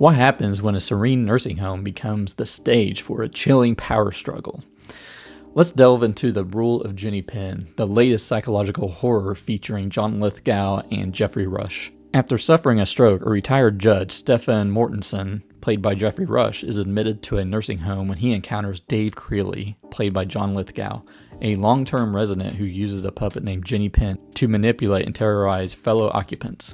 What happens when a serene nursing home becomes the stage for a chilling power struggle? Let's delve into The Rule of Jenny Penn, the latest psychological horror featuring John Lithgow and Geoffrey Rush. After suffering a stroke, a retired judge, Stefan Mortenson, played by Geoffrey Rush, is admitted to a nursing home when he encounters Dave Reley, played by John Lithgow, a long-term resident who uses a puppet named Jenny Penn to manipulate and terrorize fellow occupants.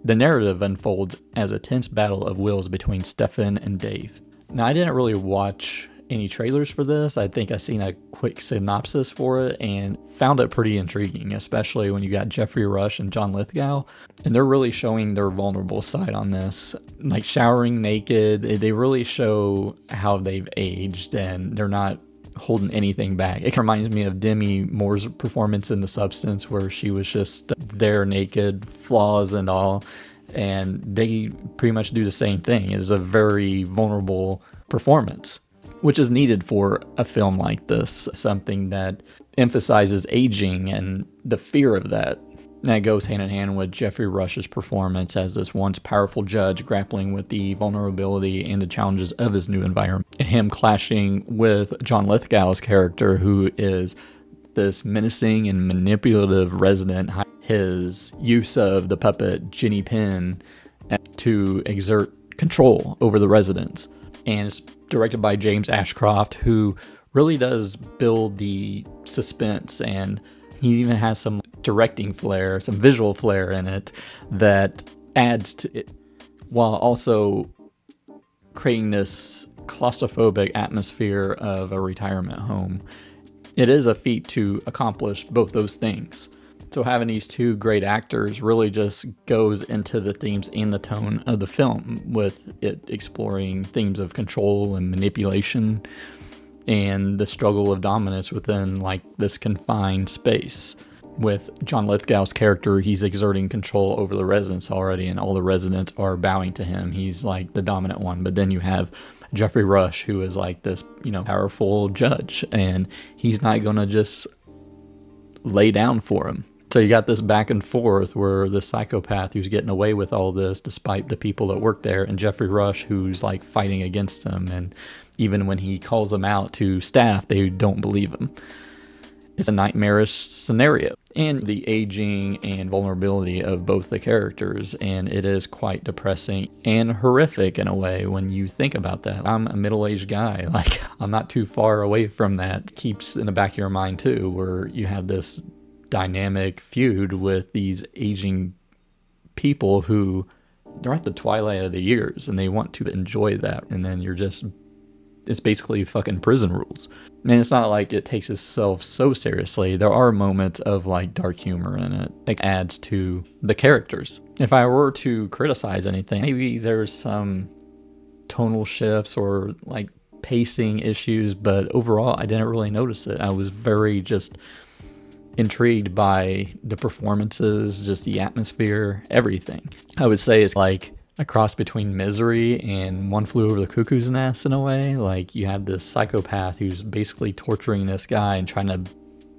The narrative unfolds as a tense battle of wills between Stefan and Dave. Now, I didn't really watch any trailers for this. I think I seen a quick synopsis for it and found it pretty intriguing, especially when you got Geoffrey Rush and John Lithgow, and they're really showing their vulnerable side on this, like showering naked. They really show how they've aged, and they're not holding anything back. It reminds me of Demi Moore's performance in The Substance, where she was just there naked, flaws and all, and they pretty much do the same thing. It is a very vulnerable performance, which is needed for a film like this, something that emphasizes aging and the fear of that. That goes hand in hand with Geoffrey Rush's performance as this once powerful judge grappling with the vulnerability and the challenges of his new environment. And him clashing with John Lithgow's character, who is this menacing and manipulative resident. His use of the puppet Jenny Penn to exert control over the residents. And it's directed by James Ashcroft, who really does build the suspense, and he even has some directing flair, some visual flair in it that adds to it, while also creating this claustrophobic atmosphere of a retirement home. It is a feat to accomplish both those things. So having these two great actors really just goes into the themes and the tone of the film, with it exploring themes of control and manipulation and the struggle of dominance within like this confined space. With John Lithgow's character, he's exerting control over the residents already, and all the residents are bowing to him. He's like the dominant one. But then you have Geoffrey Rush, who is like this, powerful judge, and he's not going to just lay down for him. So you got this back and forth where the psychopath who's getting away with all this despite the people that work there, and Geoffrey Rush who's like fighting against him, and even when he calls them out to staff, they don't believe him. It's a nightmarish scenario, and the aging and vulnerability of both the characters, and it is quite depressing and horrific in a way when you think about that. I'm a middle-aged guy, like I'm not too far away from that. It keeps in the back of your mind too, where you have this dynamic feud with these aging people who they're at the twilight of the years and they want to enjoy that, and then it's basically fucking prison rules. And it's not like it takes itself so seriously. There are moments of like dark humor in it. It adds to the characters. If I were to criticize anything, maybe there's some tonal shifts or like pacing issues, but overall I didn't really notice it. I was very just intrigued by the performances, just the atmosphere, everything. I would say it's like a cross between Misery and One Flew Over the Cuckoo's Nest in a way. Like you have this psychopath who's basically torturing this guy and trying to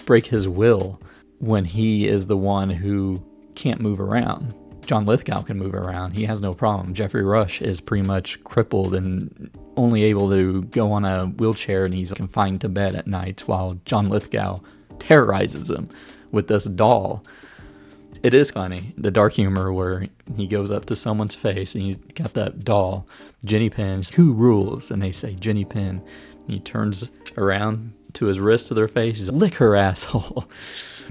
break his will when he is the one who can't move around. John Lithgow can move around. He has no problem. Geoffrey Rush is pretty much crippled and only able to go on a wheelchair, and he's confined to bed at nights while John Lithgow terrorizes him with this doll. It is funny, the dark humor where he goes up to someone's face and he's got that doll, Jenny Penn, who rules? And they say, Jenny Penn. And he turns around to his wrist to their face, he's like, lick her asshole.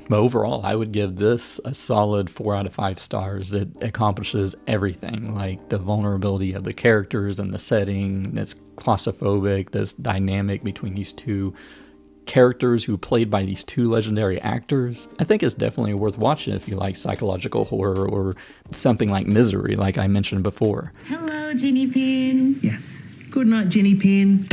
But overall, I would give this a solid 4 out of 5 stars. It accomplishes everything, like the vulnerability of the characters and the setting, that's claustrophobic, this dynamic between these two characters who played by these two legendary actors. I think it's definitely worth watching if you like psychological horror or something like Misery, like I mentioned before. Hello, Jenny Penn. Yeah. Good night, Jenny Penn.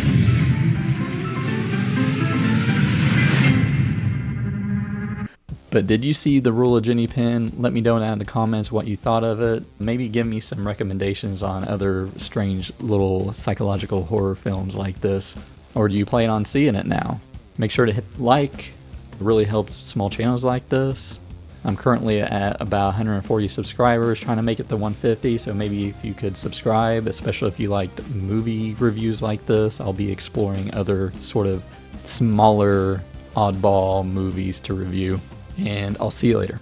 But did you see The Rule of Jenny Penn? Let me know down in the comments what you thought of it. Maybe give me some recommendations on other strange little psychological horror films like this. Or do you plan on seeing it now? Make sure to hit like. It really helps small channels like this. I'm currently at about 140 subscribers, trying to make it to 150, so maybe if you could subscribe, especially if you liked movie reviews like this. I'll be exploring other sort of smaller, oddball movies to review, and I'll see you later.